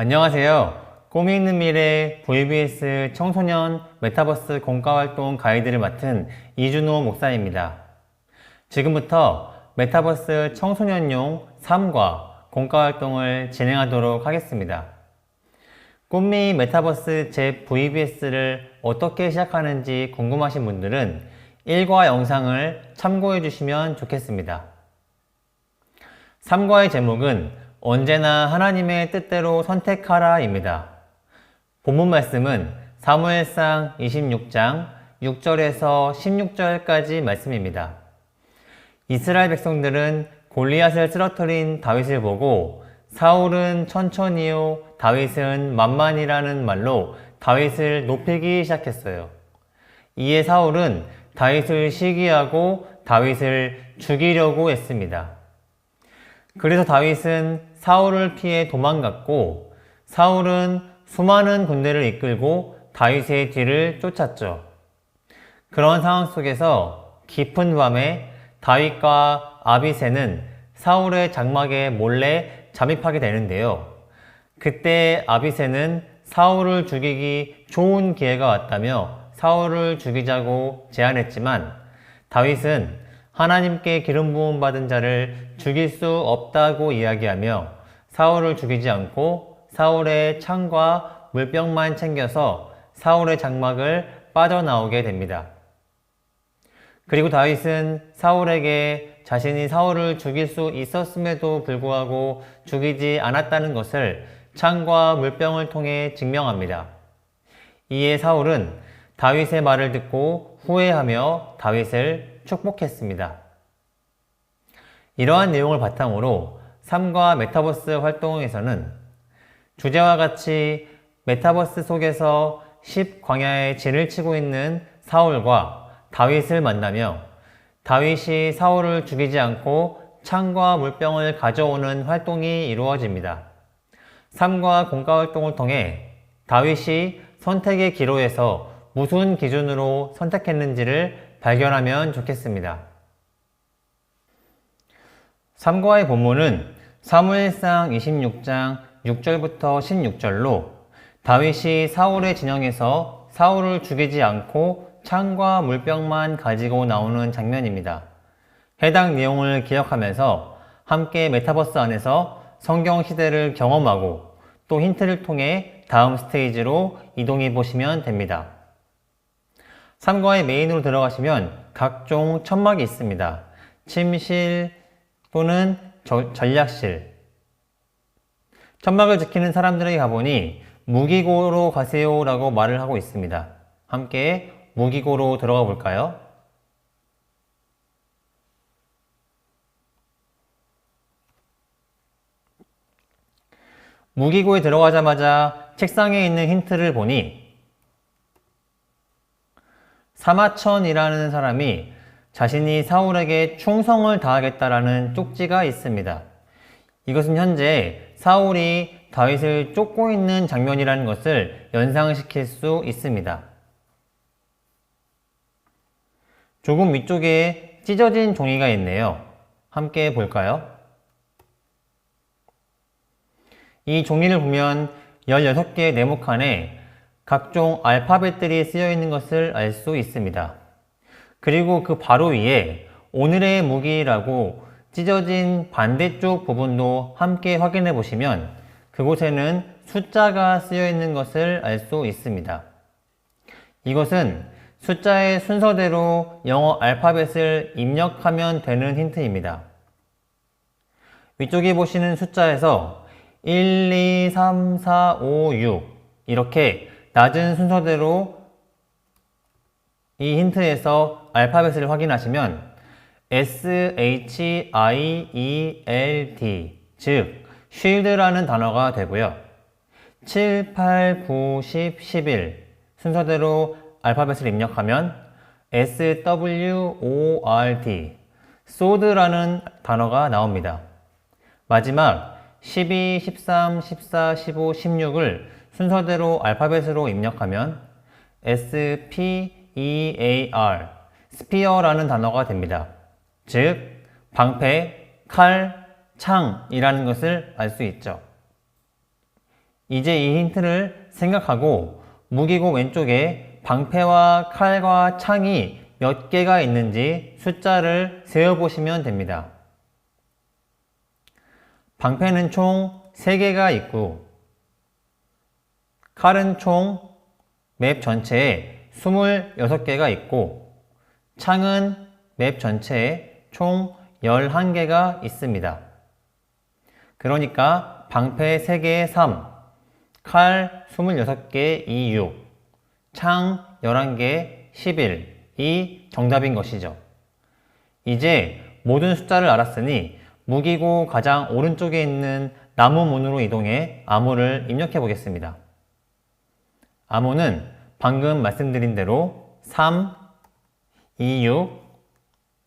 안녕하세요. 꿈이 있는 미래 VBS 청소년 메타버스 공과활동 가이드를 맡은 이준호 목사입니다. 지금부터 메타버스 청소년용 3과 공과활동을 진행하도록 하겠습니다. 꿈미 메타버스 제 VBS를 어떻게 시작하는지 궁금하신 분들은 1과 영상을 참고해 주시면 좋겠습니다. 3과의 제목은 언제나 하나님의 뜻대로 선택하라 입니다. 본문 말씀은 사무엘상 26장 6절에서 16절까지 말씀입니다. 이스라엘 백성들은 골리앗을 쓰러뜨린 다윗을 보고 사울은 천천히요, 다윗은 만만이라는 말로 다윗을 높이기 시작했어요. 이에 사울은 다윗을 시기하고 다윗을 죽이려고 했습니다. 그래서 다윗은 사울을 피해 도망갔고 사울은 수많은 군대를 이끌고 다윗의 뒤를 쫓았죠. 그런 상황 속에서 깊은 밤에 다윗과 아비새는 사울의 장막에 몰래 잠입하게 되는데요. 그때 아비새는 사울을 죽이기 좋은 기회가 왔다며 사울을 죽이자고 제안했지만 다윗은 하나님께 기름 부음 받은 자를 죽일 수 없다고 이야기하며 사울을 죽이지 않고 사울의 창과 물병만 챙겨서 사울의 장막을 빠져나오게 됩니다. 그리고 다윗은 사울에게 자신이 사울을 죽일 수 있었음에도 불구하고 죽이지 않았다는 것을 창과 물병을 통해 증명합니다. 이에 사울은 다윗의 말을 듣고 후회하며 다윗을 축복했습니다. 이러한 내용을 바탕으로 3과 메타버스 활동에서는 주제와 같이 메타버스 속에서 10광야의 진을 치고 있는 사울과 다윗을 만나며 다윗이 사울을 죽이지 않고 창과 물병을 가져오는 활동이 이루어집니다. 3과 공과활동을 통해 다윗이 선택의 기로에서 무슨 기준으로 선택했는지를 발견하면 좋겠습니다. 3과의 본문은 사무엘상 26장 6절부터 16절로 다윗이 사울의 진영에서 사울을 죽이지 않고 창과 물병만 가지고 나오는 장면입니다. 해당 내용을 기억하면서 함께 메타버스 안에서 성경 시대를 경험하고 또 힌트를 통해 다음 스테이지로 이동해 보시면 됩니다. 3과의 메인으로 들어가시면 각종 천막이 있습니다. 침실 또는 전략실. 천막을 지키는 사람들에게 가보니 무기고로 가세요 라고 말을 하고 있습니다. 함께 무기고로 들어가 볼까요? 무기고에 들어가자마자 책상에 있는 힌트를 보니 사마천이라는 사람이 자신이 사울에게 충성을 다하겠다라는 쪽지가 있습니다. 이것은 현재 사울이 다윗을 쫓고 있는 장면이라는 것을 연상시킬 수 있습니다. 조금 위쪽에 찢어진 종이가 있네요. 함께 볼까요? 이 종이를 보면 16개의 네모칸에 각종 알파벳들이 쓰여 있는 것을 알 수 있습니다. 그리고 그 바로 위에 오늘의 무기라고 찢어진 반대쪽 부분도 함께 확인해 보시면 그곳에는 숫자가 쓰여 있는 것을 알 수 있습니다. 이것은 숫자의 순서대로 영어 알파벳을 입력하면 되는 힌트입니다. 위쪽에 보시는 숫자에서 1, 2, 3, 4, 5, 6 이렇게 낮은 순서대로 이 힌트에서 알파벳을 확인하시면 SHIELD 즉 shield라는 단어가 되고요. 7, 8, 9, 10, 11 순서대로 알파벳을 입력하면 SWORD sword라는 단어가 나옵니다. 마지막 12, 13, 14, 15, 16을 순서대로 알파벳으로 입력하면 SPEAR 스피어라는 단어가 됩니다. 즉 방패, 칼, 창이라는 것을 알 수 있죠. 이제 이 힌트를 생각하고 무기고 왼쪽에 방패와 칼과 창이 몇 개가 있는지 숫자를 세어보시면 됩니다. 방패는 총 3개가 있고 칼은 총 맵 전체에 26개가 있고 창은 맵 전체에 총 11개가 있습니다. 그러니까 방패 3개에 3, 칼 26개 2, 6, 창 11개 11이 정답인 것이죠. 이제 모든 숫자를 알았으니 무기고 가장 오른쪽에 있는 나무 문으로 이동해 암호를 입력해 보겠습니다. 암호는 방금 말씀드린 대로 3, 2, 6,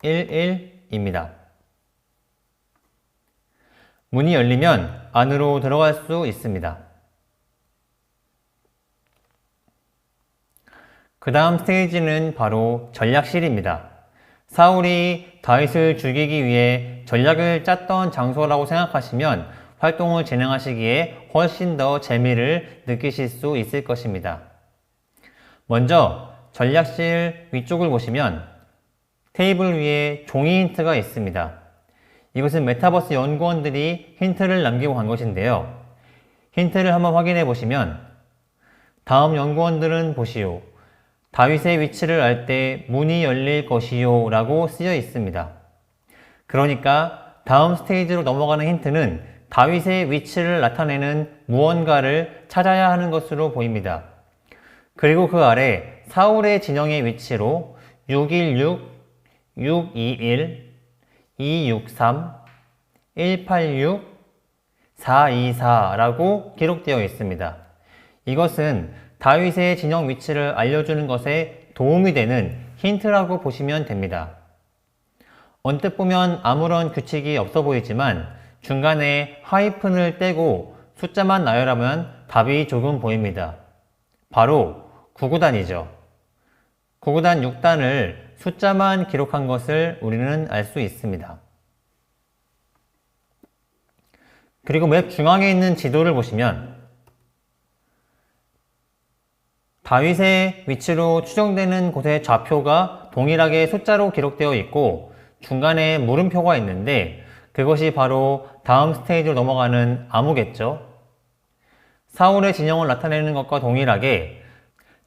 1, 1입니다. 문이 열리면 안으로 들어갈 수 있습니다. 그 다음 스테이지는 바로 전략실입니다. 사울이 다윗을 죽이기 위해 전략을 짰던 장소라고 생각하시면 활동을 진행하시기에 훨씬 더 재미를 느끼실 수 있을 것입니다. 먼저 전략실 위쪽을 보시면 테이블 위에 종이 힌트가 있습니다. 이것은 메타버스 연구원들이 힌트를 남기고 간 것인데요. 힌트를 한번 확인해 보시면 다음 연구원들은 보시오. 다윗의 위치를 알 때 문이 열릴 것이요 라고 쓰여 있습니다. 그러니까 다음 스테이지로 넘어가는 힌트는 다윗의 위치를 나타내는 무언가를 찾아야 하는 것으로 보입니다. 그리고 그 아래 사울의 진영의 위치로 616, 621, 263, 186, 424라고 기록되어 있습니다. 이것은 다윗의 진영 위치를 알려주는 것에 도움이 되는 힌트라고 보시면 됩니다. 언뜻 보면 아무런 규칙이 없어 보이지만 중간에 하이픈을 떼고 숫자만 나열하면 답이 조금 보입니다. 바로 9구단이죠. 9구단 6단을 숫자만 기록한 것을 우리는 알 수 있습니다. 그리고 맵 중앙에 있는 지도를 보시면 다윗의 위치로 추정되는 곳의 좌표가 동일하게 숫자로 기록되어 있고 중간에 물음표가 있는데 그것이 바로 다음 스테이지로 넘어가는 암호겠죠. 사울의 진영을 나타내는 것과 동일하게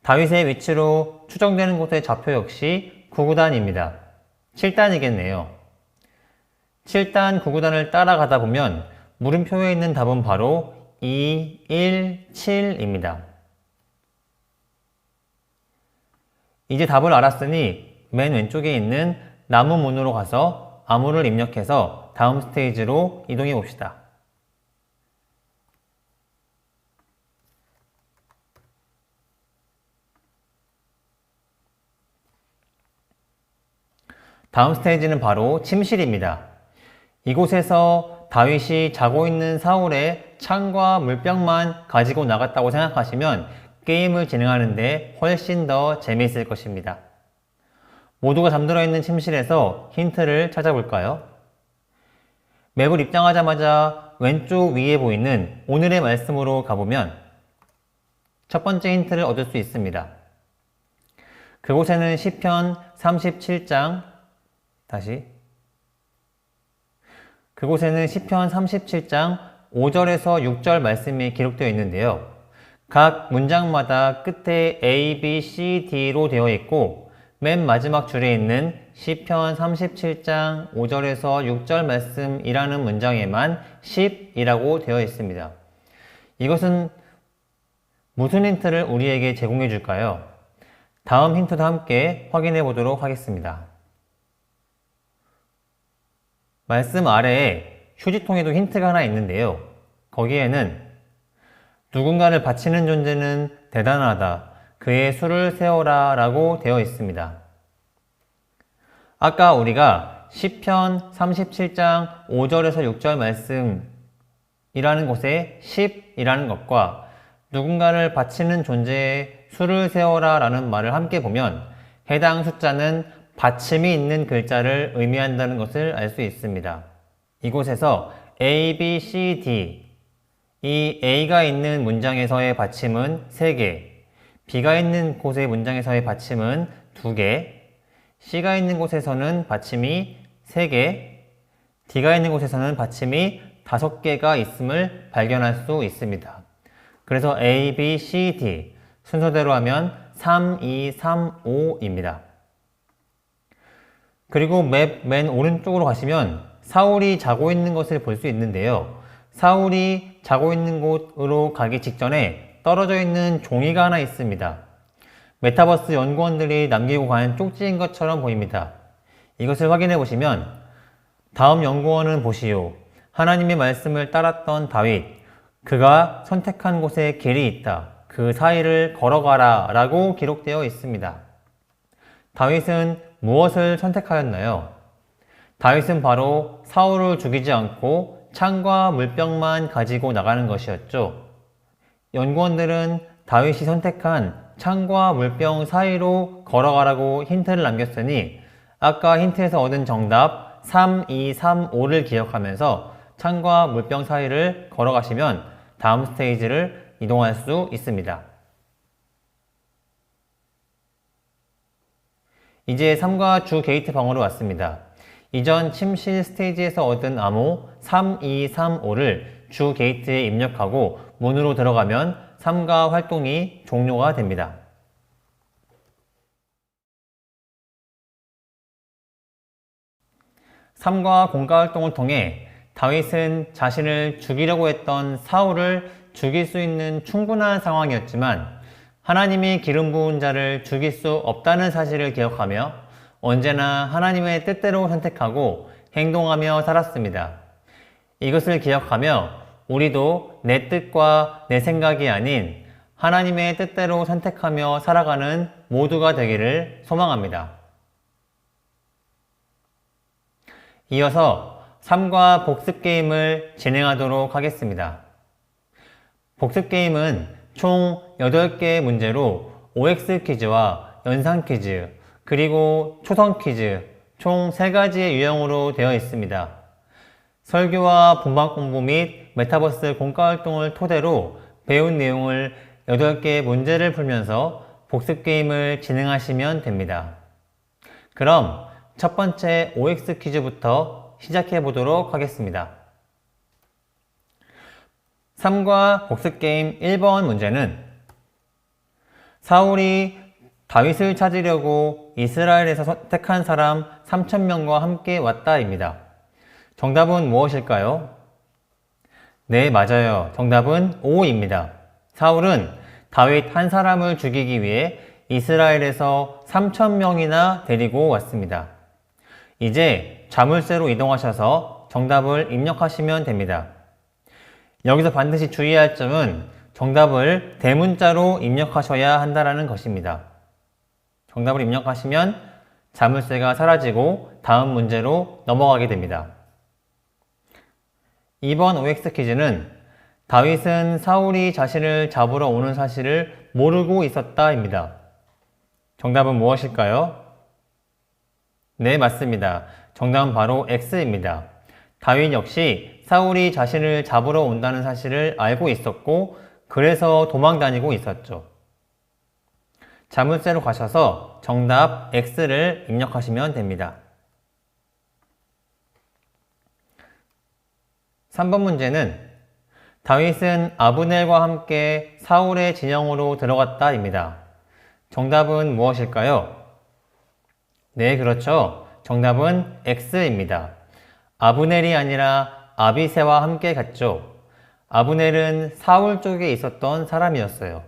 다윗의 위치로 추정되는 곳의 좌표 역시 9구단입니다. 7단이겠네요. 7단 9구단을 따라가다 보면 물음표에 있는 답은 바로 2, 1, 7입니다. 이제 답을 알았으니 맨 왼쪽에 있는 나무 문으로 가서 암호를 입력해서 다음 스테이지로 이동해 봅시다. 다음 스테이지는 바로 침실입니다. 이곳에서 다윗이 자고 있는 사울의 창과 물병만 가지고 나갔다고 생각하시면 게임을 진행하는데 훨씬 더 재미있을 것입니다. 모두가 잠들어 있는 침실에서 힌트를 찾아볼까요? 맵을 입장하자마자 왼쪽 위에 보이는 오늘의 말씀으로 가보면 첫 번째 힌트를 얻을 수 있습니다. 그곳에는 시편 37장 그곳에는 시편 37장 5절에서 6절 말씀이 기록되어 있는데요. 각 문장마다 끝에 A, B, C, D로 되어 있고 맨 마지막 줄에 있는 시편 37장 5절에서 6절 말씀이라는 문장에만 10이라고 되어 있습니다. 이것은 무슨 힌트를 우리에게 제공해 줄까요? 다음 힌트도 함께 확인해 보도록 하겠습니다. 말씀 아래에 휴지통에도 힌트가 하나 있는데요. 거기에는 누군가를 바치는 존재는 대단하다. 그의 수를 세워라 라고 되어 있습니다. 아까 우리가 시편 37장 5절에서 6절 말씀이라는 곳에 10이라는 것과 누군가를 바치는 존재의 수를 세워라 라는 말을 함께 보면 해당 숫자는 받침이 있는 글자를 의미한다는 것을 알 수 있습니다. 이곳에서 A, B, C, D 이 A가 있는 문장에서의 받침은 3개, B가 있는 곳의 문장에서의 받침은 2개, C가 있는 곳에서는 받침이 3개, D가 있는 곳에서는 받침이 5개가 있음을 발견할 수 있습니다. 그래서 A, B, C, D 순서대로 하면 3, 2, 3, 5입니다. 그리고 맵 맨 오른쪽으로 가시면 사울이 자고 있는 것을 볼 수 있는데요. 사울이 자고 있는 곳으로 가기 직전에 떨어져 있는 종이가 하나 있습니다. 메타버스 연구원들이 남기고 간 쪽지인 것처럼 보입니다. 이것을 확인해 보시면 다음 연구원은 보시오. 하나님의 말씀을 따랐던 다윗, 그가 선택한 곳에 길이 있다. 그 사이를 걸어가라 라고 기록되어 있습니다. 다윗은 무엇을 선택하였나요? 다윗은 바로 사울을 죽이지 않고 창과 물병만 가지고 나가는 것이었죠. 연구원들은 다윗이 선택한 창과 물병 사이로 걸어가라고 힌트를 남겼으니 아까 힌트에서 얻은 정답 3, 2, 3, 5를 기억하면서 창과 물병 사이를 걸어가시면 다음 스테이지를 이동할 수 있습니다. 이제 3과 주 게이트 방으로 왔습니다. 이전 침실 스테이지에서 얻은 암호 3, 2, 3, 5를 주 게이트에 입력하고 문으로 들어가면 3과 활동이 종료가 됩니다. 삼과 공과 활동을 통해 다윗은 자신을 죽이려고 했던 사울을 죽일 수 있는 충분한 상황이었지만 하나님이 기름 부은 자를 죽일 수 없다는 사실을 기억하며 언제나 하나님의 뜻대로 선택하고 행동하며 살았습니다. 이것을 기억하며 우리도 내 뜻과 내 생각이 아닌 하나님의 뜻대로 선택하며 살아가는 모두가 되기를 소망합니다. 이어서 3과 복습 게임을 진행하도록 하겠습니다. 복습 게임은 총 8개의 문제로 OX 퀴즈와 연상 퀴즈, 그리고 초성 퀴즈, 총 3가지의 유형으로 되어 있습니다. 설교와 본방 공부 및 메타버스 공과 활동을 토대로 배운 내용을 8개의 문제를 풀면서 복습 게임을 진행하시면 됩니다. 그럼 첫 번째 OX 퀴즈부터 시작해 보도록 하겠습니다. 3과 복습 게임 1번 문제는 사울이 다윗을 찾으려고 이스라엘에서 선택한 사람 3,000명과 함께 왔다입니다. 정답은 무엇일까요? 네, 맞아요. 정답은 5입니다. 사울은 다윗 한 사람을 죽이기 위해 이스라엘에서 3,000명이나 데리고 왔습니다. 이제 자물쇠로 이동하셔서 정답을 입력하시면 됩니다. 여기서 반드시 주의할 점은 정답을 대문자로 입력하셔야 한다는 것입니다. 정답을 입력하시면 자물쇠가 사라지고 다음 문제로 넘어가게 됩니다. 2번 OX 퀴즈는 다윗은 사울이 자신을 잡으러 오는 사실을 모르고 있었다입니다. 정답은 무엇일까요? 네, 맞습니다. 정답은 바로 X입니다. 다윗 역시 사울이 자신을 잡으러 온다는 사실을 알고 있었고 그래서 도망 다니고 있었죠. 자물쇠로 가셔서 정답 X를 입력하시면 됩니다. 3번 문제는 다윗은 아브넬과 함께 사울의 진영으로 들어갔다입니다. 정답은 무엇일까요? 네, 그렇죠. 정답은 X입니다. 아브넬이 아니라 아비새와 함께 갔죠. 아브넬은 사울 쪽에 있었던 사람이었어요.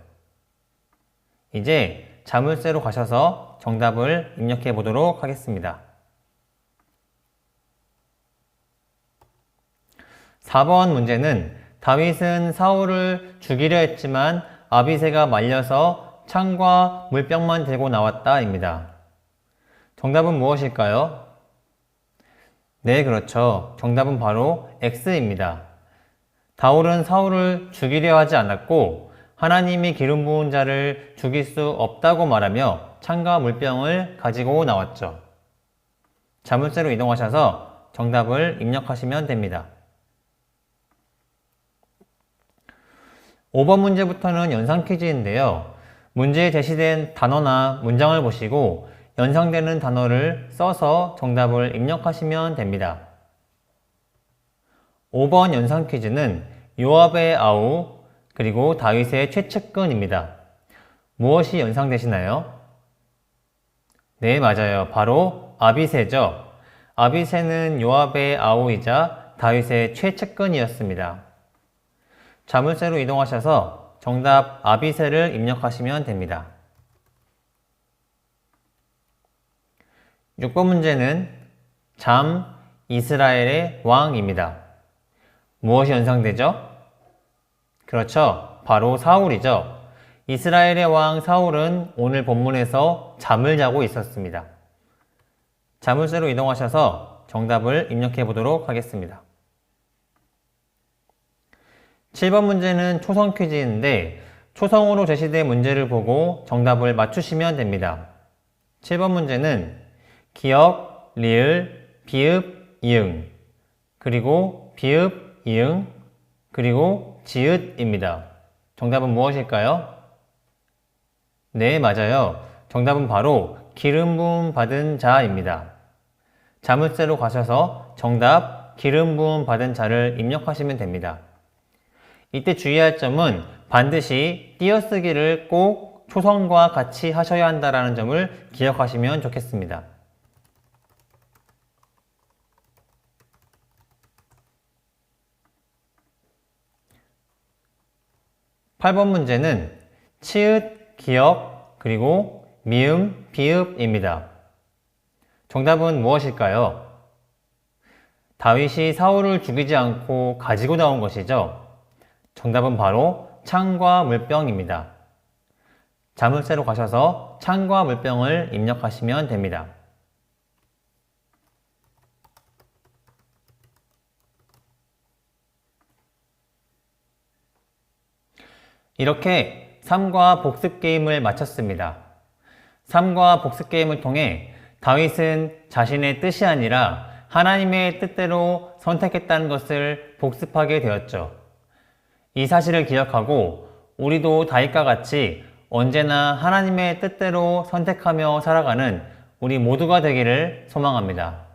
이제 자물쇠로 가셔서 정답을 입력해 보도록 하겠습니다. 4번 문제는 다윗은 사울을 죽이려 했지만 아비새가 말려서 창과 물병만 들고 나왔다입니다. 정답은 무엇일까요? 네, 그렇죠. 정답은 바로 X입니다. 다윗은 사울을 죽이려 하지 않았고 하나님이 기름 부은 자를 죽일 수 없다고 말하며 창과 물병을 가지고 나왔죠. 자물쇠로 이동하셔서 정답을 입력하시면 됩니다. 5번 문제부터는 연상 퀴즈인데요. 문제에 제시된 단어나 문장을 보시고 연상되는 단어를 써서 정답을 입력하시면 됩니다. 5번 연상 퀴즈는 요압의 아우 그리고 다윗의 최측근입니다. 무엇이 연상되시나요? 네, 맞아요. 바로 아비새죠. 아비새는 요압의 아우이자 다윗의 최측근이었습니다. 자물쇠로 이동하셔서 정답 아비새를 입력하시면 됩니다. 6번 문제는 잠 이스라엘의 왕입니다. 무엇이 연상되죠? 그렇죠. 바로 사울이죠. 이스라엘의 왕 사울은 오늘 본문에서 잠을 자고 있었습니다. 자물쇠로 이동하셔서 정답을 입력해 보도록 하겠습니다. 7번 문제는 초성 퀴즈인데 초성으로 제시된 문제를 보고 정답을 맞추시면 됩니다. 7번 문제는 기역, 리을, 비읍, 이응, 그리고 비읍, 이응, 그리고 지읒입니다. 정답은 무엇일까요? 네, 맞아요. 정답은 바로 기름 부음 받은 자입니다. 자물쇠로 가셔서 정답 기름 부음 받은 자를 입력하시면 됩니다. 이때 주의할 점은 반드시 띄어쓰기를 꼭 초성과 같이 하셔야 한다는 점을 기억하시면 좋겠습니다. 8번 문제는 치읓, 기역, 그리고 미음, 비읍입니다. 정답은 무엇일까요? 다윗이 사울을 죽이지 않고 가지고 나온 것이죠. 정답은 바로 창과 물병입니다. 자물쇠로 가셔서 창과 물병을 입력하시면 됩니다. 이렇게 3과 복습 게임을 마쳤습니다. 3과 복습 게임을 통해 다윗은 자신의 뜻이 아니라 하나님의 뜻대로 선택했다는 것을 복습하게 되었죠. 이 사실을 기억하고 우리도 다윗과 같이 언제나 하나님의 뜻대로 선택하며 살아가는 우리 모두가 되기를 소망합니다.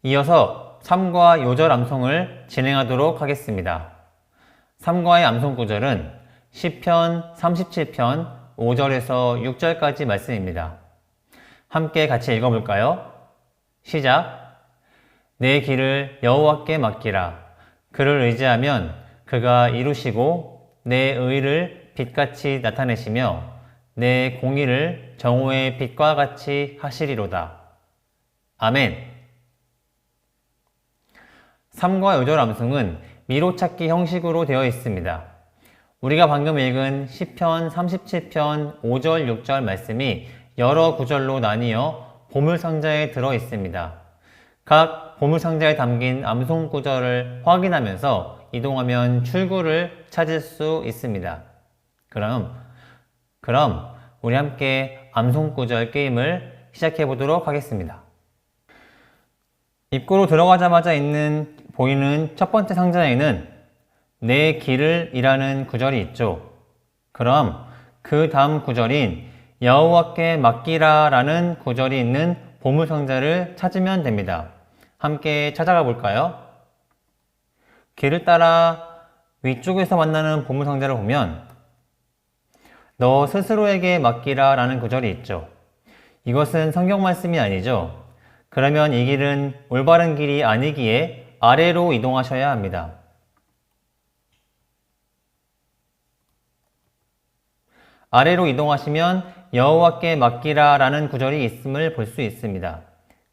이어서 3과 요절 암송을 진행하도록 하겠습니다. 3과의 암송 구절은 시편 37편 5절에서 6절까지 말씀입니다. 함께 같이 읽어볼까요? 시작! 내 길을 여호와께 맡기라. 그를 의지하면 그가 이루시고 내 의를 빛같이 나타내시며 내 공의를 정오의 빛과 같이 하시리로다. 아멘. 3과 요절 암송은 미로찾기 형식으로 되어 있습니다. 우리가 방금 읽은 시편 37편 5절, 6절 말씀이 여러 구절로 나뉘어 보물상자에 들어 있습니다. 각 보물상자에 담긴 암송 구절을 확인하면서 이동하면 출구를 찾을 수 있습니다. 그럼 우리 함께 암송 구절 게임을 시작해 보도록 하겠습니다. 입구로 들어가자마자 보이는 첫 번째 상자에는 내 길을 이라는 구절이 있죠. 그럼 그 다음 구절인 여호와께 맡기라 라는 구절이 있는 보물상자를 찾으면 됩니다. 함께 찾아가 볼까요? 길을 따라 위쪽에서 만나는 보물상자를 보면 너 스스로에게 맡기라 라는 구절이 있죠. 이것은 성경 말씀이 아니죠. 그러면 이 길은 올바른 길이 아니기에 아래로 이동하셔야 합니다. 아래로 이동하시면 여호와께 맡기라 라는 구절이 있음을 볼 수 있습니다.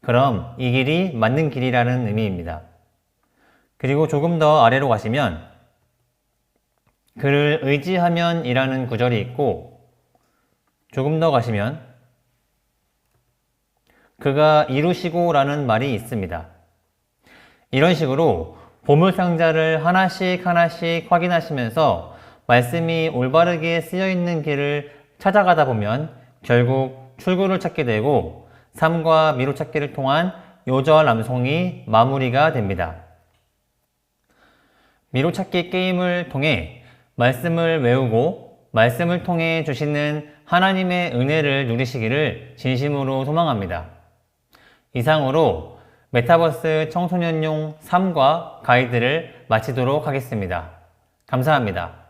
그럼 이 길이 맞는 길이라는 의미입니다. 그리고 조금 더 아래로 가시면 그를 의지하면 이라는 구절이 있고 조금 더 가시면 그가 이루시고 라는 말이 있습니다. 이런 식으로 보물상자를 하나씩 확인하시면서 말씀이 올바르게 쓰여 있는 길을 찾아가다 보면 결국 출구를 찾게 되고 삶과 미로찾기를 통한 요절 암송이 마무리가 됩니다. 미로찾기 게임을 통해 말씀을 외우고 말씀을 통해 주시는 하나님의 은혜를 누리시기를 진심으로 소망합니다. 이상으로 메타버스 청소년용 삶과 가이드를 마치도록 하겠습니다. 감사합니다.